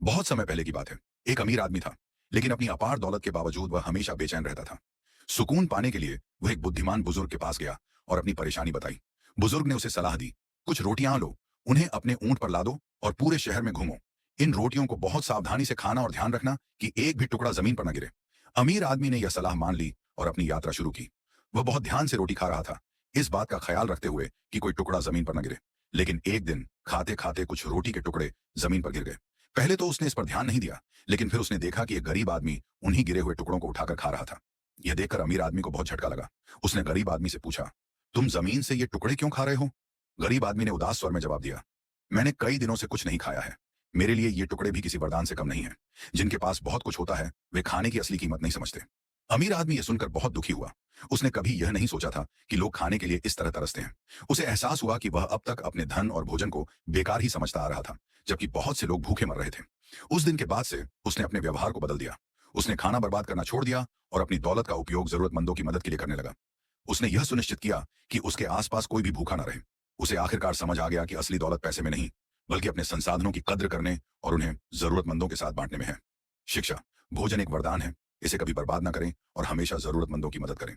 बहुत समय पहले की बात है। एक अमीर आदमी था, लेकिन अपनी अपार दौलत के बावजूद वह हमेशा बेचैन रहता था। सुकून पाने के लिए वह एक बुद्धिमान बुजुर्ग के पास गया और अपनी परेशानी बताई। बुजुर्ग ने उसे सलाह दी, कुछ रोटियां लो, उन्हें अपने ऊंट पर लादो और पूरे शहर में घूमो। इन रोटियों को बहुत सावधानी से खाना और ध्यान रखना कि एक भी टुकड़ा जमीन पर न गिरे। अमीर आदमी ने यह सलाह मान ली और अपनी यात्रा शुरू की। वह बहुत ध्यान से रोटी खा रहा था, इस बात का ख्याल रखते हुए कि कोई टुकड़ा जमीन पर न गिरे। लेकिन एक दिन खाते खाते कुछ रोटी के टुकड़े जमीन पर गिर गए। पहले तो उसने इस पर ध्यान नहीं दिया, लेकिन फिर उसने देखा कि एक गरीब आदमी उन्हीं गिरे हुए टुकड़ों को उठाकर खा रहा था। यह देखकर अमीर आदमी को बहुत झटका लगा। उसने गरीब आदमी से पूछा, तुम जमीन से ये टुकड़े क्यों खा रहे हो? गरीब आदमी ने उदास स्वर में जवाब दिया, मैंने कई दिनों से कुछ नहीं खाया है। मेरे लिए ये टुकड़े भी किसी वरदान से कम नहीं है। जिनके पास बहुत कुछ होता है वे खाने की असली कीमत नहीं समझते। अमीर आदमी यह सुनकर बहुत दुखी हुआ। उसने कभी यह नहीं सोचा था कि लोग खाने के लिए इस तरह तरसते हैं। उसे एहसास हुआ कि वह अब तक अपने धन और भोजन को बेकार ही समझता आ रहा था, जबकि बहुत से लोग भूखे मर रहे थे। उस दिन के बाद से उसने अपने व्यवहार को बदल दिया। उसने खाना बर्बाद करना छोड़ दिया और अपनी दौलत का उपयोग जरूरतमंदों की मदद के लिए करने लगा। उसने यह सुनिश्चित किया कि उसके आसपास कोई भी भूखा ना रहे। उसे आखिरकार समझ आ गया कि असली दौलत पैसे में नहीं, बल्कि अपने संसाधनों की कद्र करने और उन्हें जरूरतमंदों के साथ बांटने में है। शिक्षा, भोजन एक वरदान है। इसे कभी बर्बाद ना करें और हमेशा जरूरतमंदों की मदद करें।